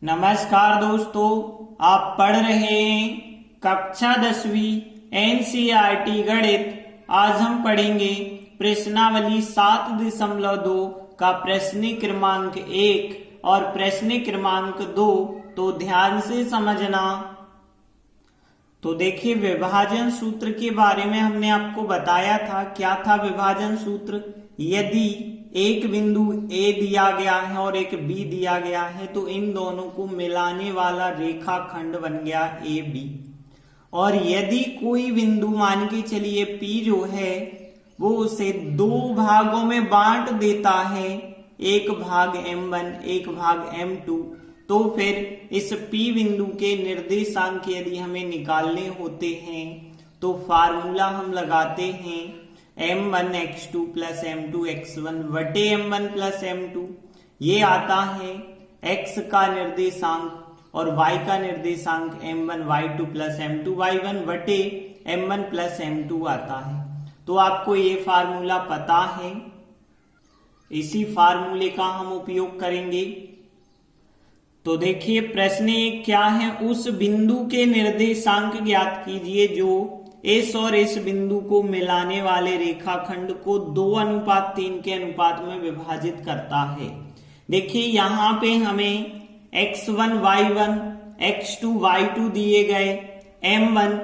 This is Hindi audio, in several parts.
नमस्कार दोस्तों, आप पढ़ रहे हैं कक्षा 10वीं एनसीईआरटी गणित। आज हम पढ़ेंगे प्रश्नावली 7.2 का प्रश्न क्रमांक 1 और प्रश्न क्रमांक 2। तो ध्यान से समझना। तो देखिए, विभाजन सूत्र के बारे में हमने आपको बताया था। क्या था विभाजन सूत्र? यदि एक बिंदु ए दिया गया है और एक बी दिया गया है तो इन दोनों को मिलाने वाला रेखाखंड बन गया ए बी। और यदि कोई बिंदु, मान के चलिए पी जो है, वो उसे दो भागों में बांट देता है, एक भाग M1 एक भाग M2, तो फिर इस P बिंदु के निर्देशांक यदि हमें निकालने होते हैं तो फार्मूला हम लगाते हैं M1 x2 plus M2 x1 बटे M1 प्लस M2। ये आता है x का निर्देशांक और y का निर्देशांक M1 y2 plus M2 y1 बटे M1 प्लस M2 आता है। तो आपको ये फार्मूला पता है, इसी फार्मूले का हम उपयोग करेंगे। तो देखिए, प्रश्न एक क्या है, उस बिंदु के निर्देशांक ज्ञात कीजिए जो इस और इस बिंदु को मिलाने वाले रेखाखंड को 2:3 के अनुपात में विभाजित करता है। देखिए, यहाँ पे हमें x1 y1 x2 y2 दिए गए, m1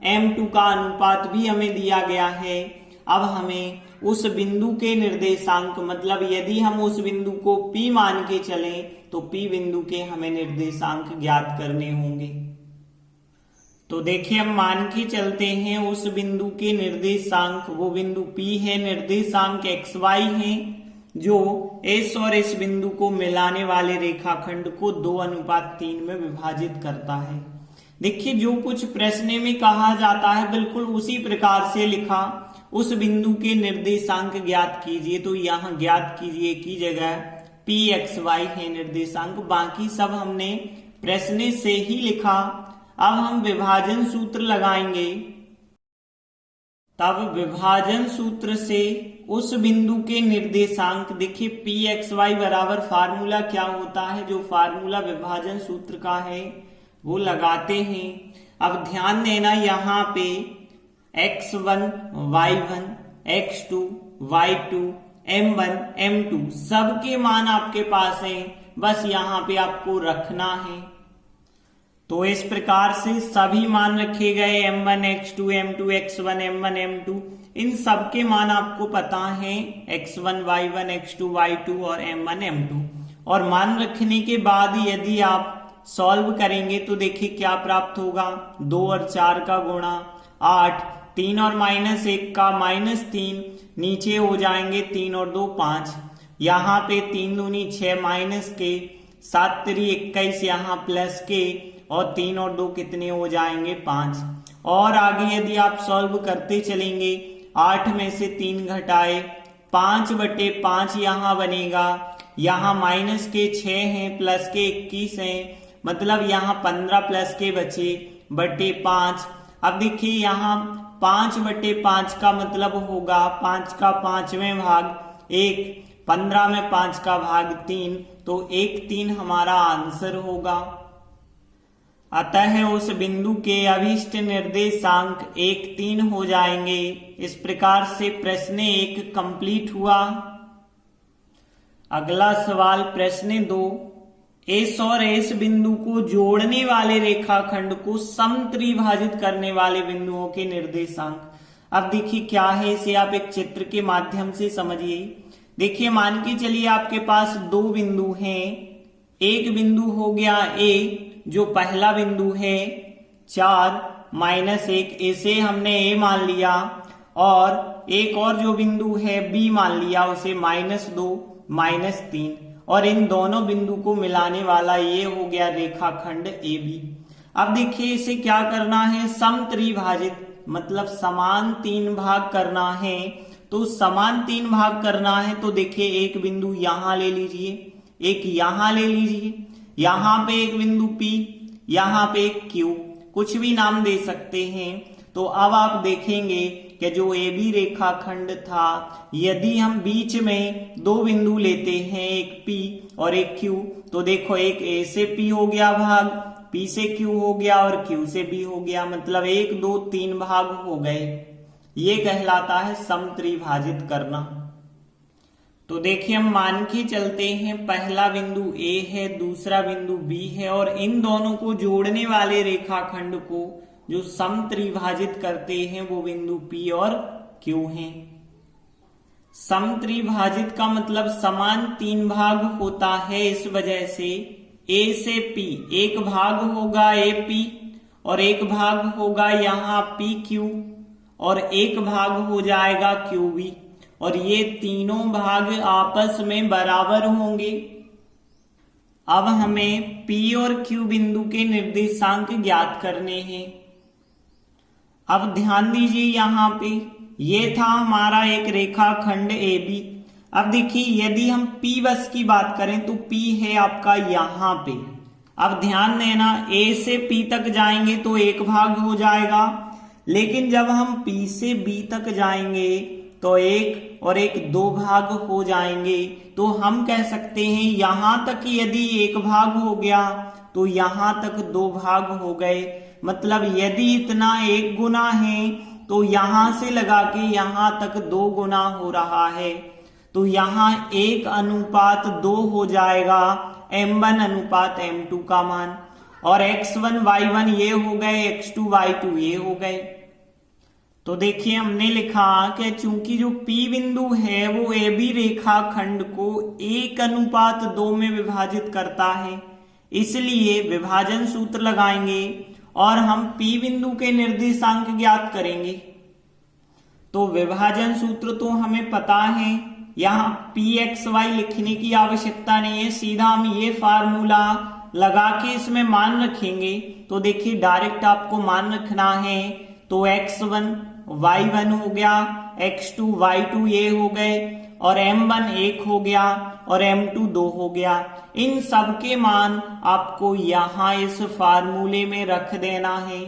m2 का अनुपात भी हमें दिया गया है। अब हमें उस बिंदु के निर्देशांक, मतलब यदि हम उस बिंदु को P मान के चलें तो P बिंदु के हमें निर्देशांक ज्ञात करने होंगे। तो देखिए, हम मान के चलते हैं उस बिंदु के निर्देशांक, वो बिंदु P है, निर्देशांक xy है जो इस और इस बिंदु को मिलाने वाले रेखाखंड को 2:3 में विभाजित करता है। देखिए, जो कुछ प्रश्न में कहा जाता है बिल्कुल उसी प्रकार से लिखा। उस बिंदु के निर्देशांक ज्ञात कीजिए, तो यहाँ ज्ञात कीजिए की जगह pxy है निर्देशांक, बाकी सब हमने प्रश्न से ही लिखा। अब हम विभाजन सूत्र लगाएंगे। तब विभाजन सूत्र से उस बिंदु के निर्देशांक, देखिए pxy बराबर फार्मूला क्या होता है, जो फार्मूला विभाजन सूत्र का है वो लगाते हैं। अब ध्यान देना, यहाँ पे x1 y1 x2 y2 m1 m2 सबके मान आपके पास हैं, बस यहाँ पे आपको रखना है। तो इस प्रकार से सभी मान रखे गए, m1 x2 m2 x1 m1 m2, इन सबके मान आपको पता है, x1 y1 x2 y2 और m1 m2। और मान रखने के बाद यदि आप सॉल्व करेंगे तो देखिए क्या प्राप्त होगा, 2 और 4 का गुणा 8, 3 और -1 का -3, नीचे हो जाएंगे 3 और 2 5, यहाँ पे 3 दूनी 6 माइनस के, 7 3 21, यहाँ प्लस के, और 3 और 2 कितने हो जाएंगे 5। और आगे यदि आप सॉल्व करते चलेंगे, 8 में से 3 घटाए 5/5 यहाँ बनेगा, यहाँ माइनस के 6 हैं प्लस के 21 हैं, मतलब यहाँ 15 प्लस के बचे बटे 5। अब देखिए, यहाँ 5/5 का मतलब होगा 5 का 5वें भाग 1, 15 में 5 का भाग 3, तो 1/3 हमारा आंसर होगा। अतः उस बिंदु के अभिष्ट निर्देशांक 1/3 हो जाएंगे। इस प्रकार से प्रश्न 1 कंप्लीट हुआ। अगला सवाल प्रश्न 2, इस और इस बिंदु को जोड़ने वाले रेखाखंड को समत्रिभाजित करने वाले बिंदुओं के निर्देशांक। अब देखिए क्या है, इसे आप एक चित्र के माध्यम से समझिए। देखिए, मान के चलिए आपके पास दो बिंदु हैं। एक बिंदु हो गया A, जो पहला बिंदु है 4 -1, इसे हमने A मान लिया, और एक और जो बिंदु है B मान लिया, उसे -2 -3, और इन दोनों बिंदु को मिलाने वाला ये हो गया रेखाखंड AB। अब देखिए, इसे क्या करना है, समत्रिभाजित, मतलब समान 3 भाग करना है। तो समान 3 भाग करना है तो देखिए, एक बिंदु यहां ले लीजिए, एक यहां ले लीजिए, यहां पे एक बिंदु P, यहां पे एक Q, कुछ भी नाम दे सकते हैं। तो अब आप देखेंगे कि जो AB रेखाखंड था, यदि हम बीच में दो बिंदु लेते हैं, एक P और एक Q, तो देखो एक A से P हो गया भाग, P से Q हो गया और Q से B हो गया, मतलब 1 2 3 भाग हो गए। ये कहलाता है समत्रिभाजित करना। तो देखिए हम मान के चलते हैं पहला बिंदु A है, दूसरा बिंदु B है और इन दोनों को जोड़ने वाले रेखाखंड को जो समत्रिभाजित करते हैं वो बिंदु P और Q हैं। समत्रिभाजित का मतलब समान 3 भाग होता है, इस वजह से A से P एक भाग होगा AP और एक भाग होगा यहाँ PQ और एक भाग हो जाएगा QB और ये तीनों भाग आपस में बराबर होंगे। अब हमें P और Q बिंदु के निर्देशांक ज्ञात करने हैं। अब ध्यान दीजिए यहाँ पे ये था हमारा एक रेखाखंड AB। अब देखिए यदि हम P बस की बात करें तो P है आपका यहाँ पे। अब ध्यान देना A से P तक जाएंगे तो एक भाग हो जाएगा, लेकिन जब हम P से B तक जाएंगे तो एक और एक 2 भाग हो जाएंगे। तो हम कह सकते हैं यहां तक यदि एक भाग हो गया तो यहां तक 2 भाग हो गए, मतलब यदि इतना 1 गुना है तो यहां से लगा के यहां तक 2 गुना हो रहा है, तो यहां 1:2 हो जाएगा M1 अनुपात M2 का मान, और X1 Y1 ये हो गए, X2 Y2 ये हो गए। तो देखिए हमने लिखा कि चूंकि जो P बिंदु है वो AB रेखाखंड को 1:2 में विभाजित करता है, इसलिए विभाजन सूत्र लगाएंगे और हम P बिंदु के निर्देशांक ज्ञात करेंगे। तो विभाजन सूत्र तो हमें पता है, यहाँ PXY लिखने की आवश्यकता नहीं है, सीधा हम ये फार्मूला लगा के इसमें मान रखेंगे। तो देखिए डायरेक्ट आपको मान रखना है, तो X1 Y1 हो गया, X2 Y2 ये हो गए और M1 1 हो गया और M2 2 हो गया। इन सब के मान आपको यहां इस फार्मूले में रख देना है।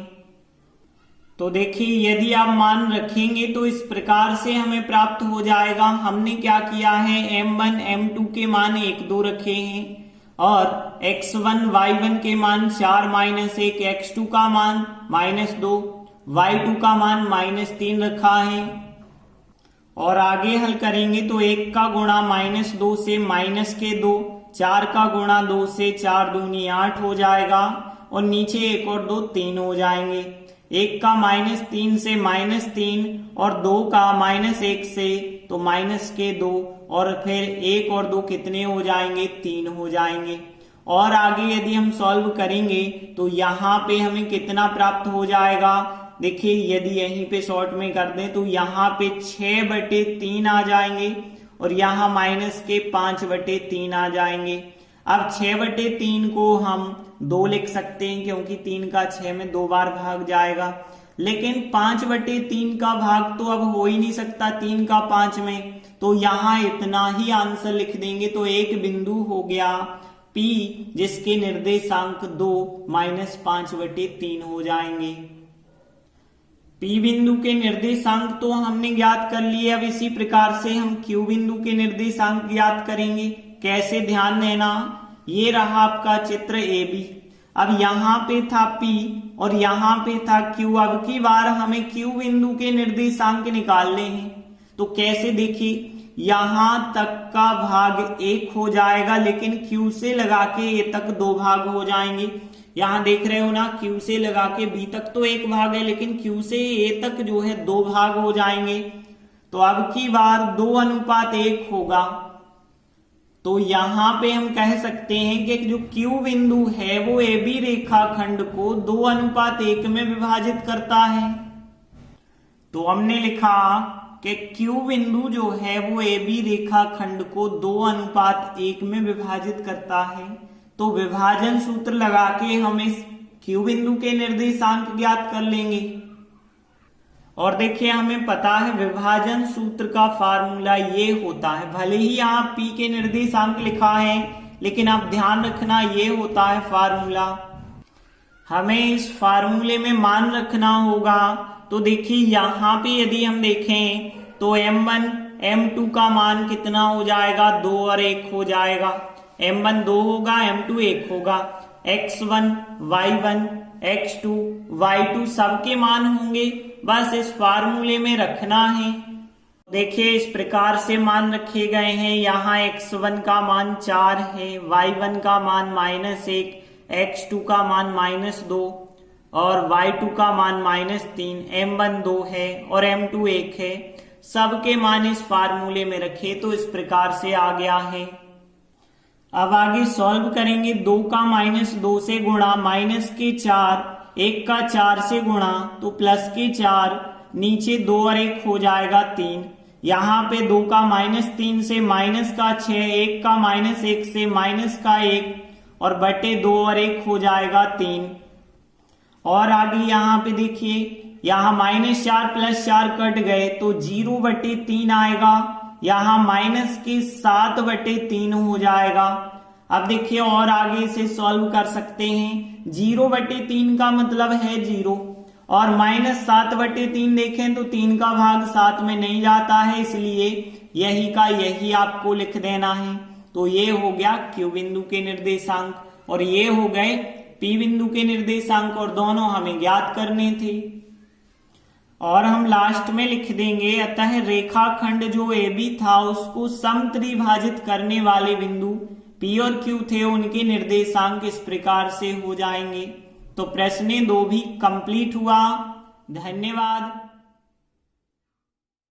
तो देखिए यदि आप मान रखेंगे तो इस प्रकार से हमें प्राप्त हो जाएगा। हमने क्या किया है, M1 M2 के मान 1 2 रखे हैं और X1 Y1 के मान 4 -1, X2 का मान -2, Y2 का मान -3 रखा है। और आगे हल करेंगे तो 1 का गुणा -2 से -2, 4 का गुणा 2 से 4 दूनी 8 हो जाएगा और नीचे 1 और 2 3 हो जाएंगे। 1 का -3 से -3 और 2 का -1 से तो -2 और फिर 1 और 2 कितने हो जाएंगे, 3 हो जाएंगे। और आगे यदि हम सॉल्व करेंगे तो यहाँ पे हमें कितना प्राप्त हो जाएगा, देखिए यदि यहीं पे शॉर्ट में कर दें तो यहाँ पे 6/3 आ जाएंगे और यहाँ -5/3 आ जाएंगे। अब 6/3 को हम 2 लिख सकते हैं क्योंकि 3 का 6 में 2 बार भाग जाएगा, लेकिन 5/3 का भाग तो अब हो ही नहीं सकता 3 का 5 में, तो यहाँ इतना ही आंसर लिख देंगे। तो एक बिंदु हो गया P जिसके निर्देशांक 2 -5/3 हो जाएंगे। P बिंदु के निर्देशांक तो हमने ज्ञात कर लिए। अब इसी प्रकार से हम Q बिंदु के निर्देशांक ज्ञात करेंगे। कैसे, ध्यान देना, ये रहा आपका चित्र AB। अब यहाँ पे था P और यहाँ पे था Q। अब की बार हमें Q बिंदु के निर्देशांक निकालने हैं। तो कैसे, देखिए यहां तक का भाग 1 हो जाएगा, लेकिन Q से लगा के A तक 2 भाग हो जाएंगे। यहां देख रहे हो ना, Q से लगा के B तक तो 1 भाग है, लेकिन Q से A तक जो है 2 भाग हो जाएंगे। तो अब की बार 2:1 होगा। तो यहां पे हम कह सकते हैं कि जो Q बिंदु है वो AB रेखाखंड को 2:1 में विभाजित करता है। तो हमने लिखा कि Q बिंदु जो है वो AB रेखाखंड को 2:1 में विभाजित करता है। तो विभाजन सूत्र लगा के हम इस Q बिंदु के निर्देशांक ज्ञात कर लेंगे। और देखिए हमें पता है विभाजन सूत्र का फार्मूला ये होता है, भले ही यहाँ P के निर्देशांक लिखा है लेकिन आप ध्यान रखना ये होता है फार्मूला। हमें इस फार्मूले में मान रखना होगा। तो देखिए यहाँ पे यदि हम देखें तो M1 M2 का मान कितना हो जाएगा, 2 और 1 हो जाएगा। m1 2 होगा, m2 1 होगा। x1 y1 x2 y2 सबके मान होंगे, बस इस फार्मूले में रखना है। देखिए इस प्रकार से मान रखे गए हैं। यहाँ x1 का मान 4 है, y1 का मान -1, x2 का मान -2 और y2 का मान -3, m1 2 है और m2 1 है। सबके मान इस फार्मूले में रखे तो इस प्रकार से आ गया है। अब आगे सॉल्व करेंगे। 2 का -2 से गुणा, माइनस के 4, 1 का 4 से गुणा तो प्लस के 4, नीचे 2 और 1 हो जाएगा 3। यहाँ पे 2 का -3 से माइनस का 6, 1 का -1 से माइनस का 1 और बटे 2 और 1 हो जाएगा 3। और आगे यहाँ पे देखिए, यहाँ -4 + 4 कट गए तो 0/3 आएगा। यहाँ माइनस के 7/3 हो जाएगा। अब देखिए और आगे से सॉल्व कर सकते हैं। 0/3 का मतलब है 0 और -7/3 देखें तो 3 का भाग 7 में नहीं जाता है, इसलिए यही का यही आपको लिख देना है। तो ये हो गया Q बिंदु के निर्देशांक और ये हो गए P बिंदु के निर्देशांक और दोनों हमें ज्ञात करने थे। और हम लास्ट में लिख देंगे, अतः रेखाखंड जो AB था उसको समत्रिभाजित करने वाले बिंदु P और Q थे, उनके निर्देशांक इस प्रकार से हो जाएंगे। तो प्रश्न 2 भी कंप्लीट हुआ। धन्यवाद।